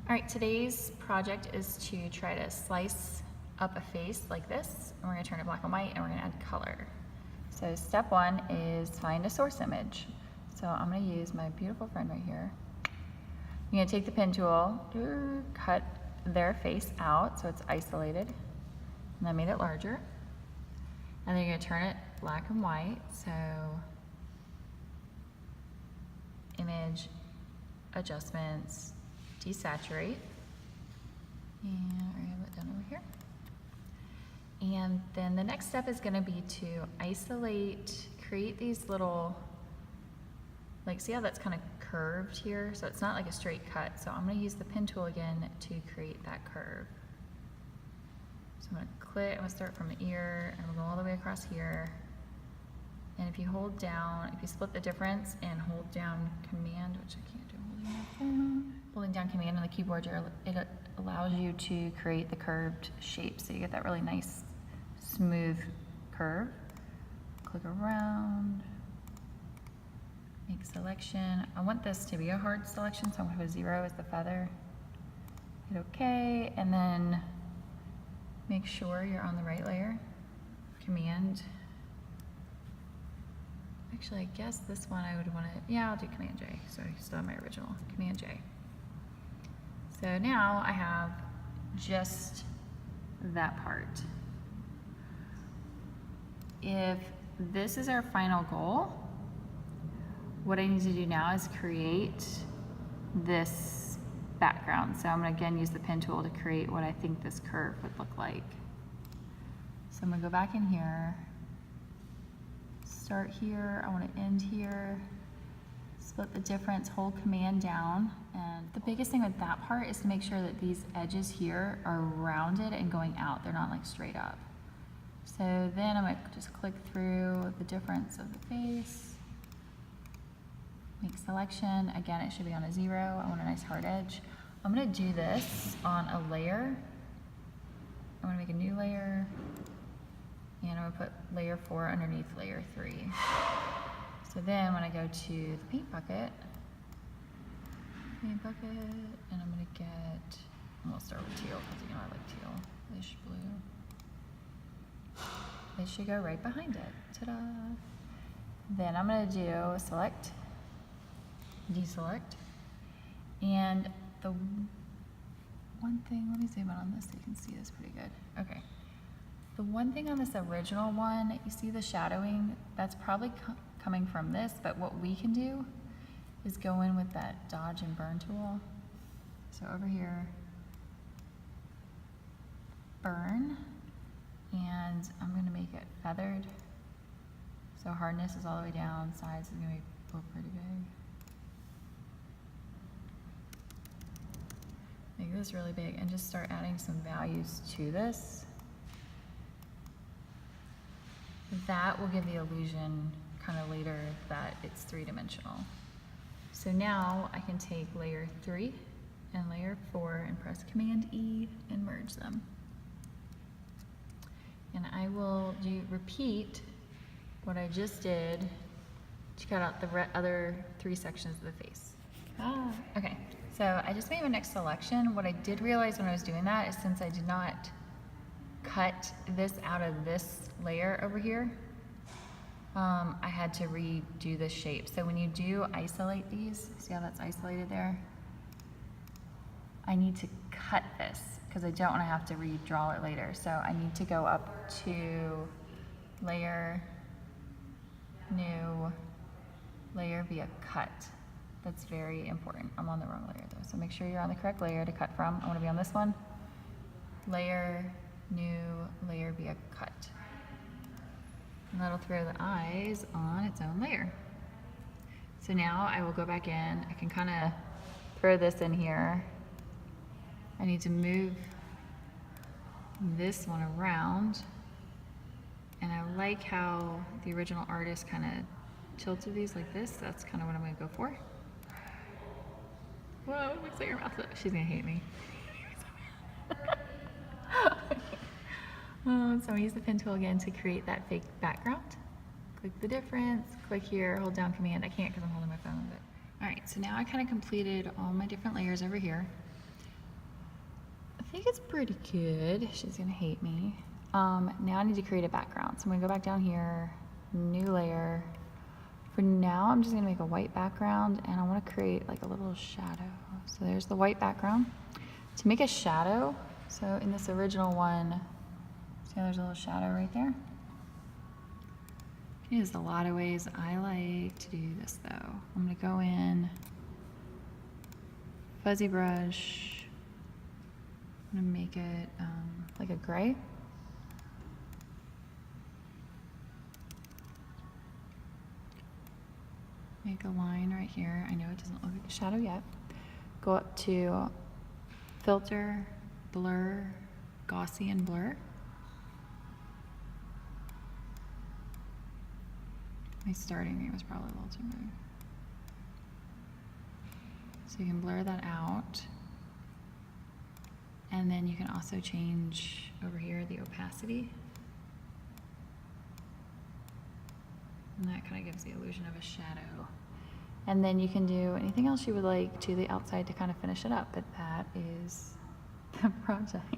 All right, today's project is to try to slice up a face like this, and we're gonna turn it black and white, and we're gonna add color. So step one is find a source image. So I'm gonna use my beautiful friend right here. You're gonna take the pen tool, cut their face out so it's isolated, and I made it larger. And then you're gonna turn it black and white, so image, adjustments, desaturate, and I have it done over here. And then the next step is going to be to isolate, create these little, like, see how that's kind of curved here? So it's not like a straight cut. So I'm going to use the pen tool again to create that curve. So I'm going to click, I'm going to start from the ear, and we'll go all the way across here. And if you hold down, if you split the difference and hold down Command, which I can't do holding down Command on the keyboard, it allows you to create the curved shape. So you get that really nice, smooth curve. Click around, make selection. I want this to be a hard selection, so I'm gonna put 0 as the feather. Hit OK, and then make sure you're on the right layer. Command. Actually, I guess this one I would want to, yeah, I'll do Command J. So I still have my original, Command J. So now I have just that part. If this is our final goal, what I need to do now is create this background. So I'm going to again use the pen tool to create what I think this curve would look like. So I'm going to go back in here. Start here, I want to end here, split the difference, hold Command down, and the biggest thing with that part is to make sure that these edges here are rounded and going out, they're not like straight up. So then I'm going to just click through the difference of the face, make selection, again it should be on a 0, I want a nice hard edge. I'm going to do this on a layer, I'm going to make a new layer, and I'm going to put layer 4 underneath layer 3. So then when I go to the paint bucket, and I'm going to get, we'll start with teal because you know I like teal, ish blue. It should go right behind it. Ta-da! Then I'm going to do select, deselect, and the one thing, let me zoom in on this so you can see this pretty good. Okay. The one thing on this original one, you see the shadowing, that's probably coming from this, but what we can do is go in with that dodge and burn tool. So over here, burn, and I'm going to make it feathered. So hardness is all the way down, size is going to be pretty big. Make this really big and just start adding some values to this. That will give the illusion kind of later that it's three-dimensional. So now I can take layer 3 and layer 4 and press Command E and merge them. And I will repeat what I just did to cut out the other 3 sections of the face. Okay, so I just made my next selection. What I did realize when I was doing that is since I did not cut this out of this layer over here, I had to redo the shape. So when you do isolate these, see how that's isolated there? I need to cut this because I don't want to have to redraw it later. So I need to go up to layer, new, layer via cut. That's very important. I'm on the wrong layer though. So make sure you're on the correct layer to cut from. I want to be on this one. Layer, new, layer via cut. And that'll throw the eyes on its own layer. So now I will go back in. I can kind of throw this in here. I need to move this one around. And I like how the original artist kind of tilted these like this. That's kind of what I'm going to go for. Whoa, it looks like your mouth. She's going to hate me. So I use the pen tool again to create that fake background. Click the difference, click here, hold down Command. I can't because I'm holding my phone. But all right, so now I kind of completed all my different layers over here. think it's pretty good. She's gonna hate me. Now I need to create a background. So I'm gonna go back down here, new layer. For now, I'm just gonna make a white background and I wanna create like a little shadow. So there's the white background. To make a shadow, so in this original one, see how there's a little shadow right there? There's a lot of ways I like to do this though. I'm gonna go in, fuzzy brush, I'm gonna make it like a gray. Make a line right here. I know it doesn't look like a shadow yet. Go up to filter, blur, Gaussian blur. My starting rate was probably a little too big. So you can blur that out. And then you can also change over here the opacity. And that kind of gives the illusion of a shadow. And then you can do anything else you would like to the outside to kind of finish it up, but that is the project.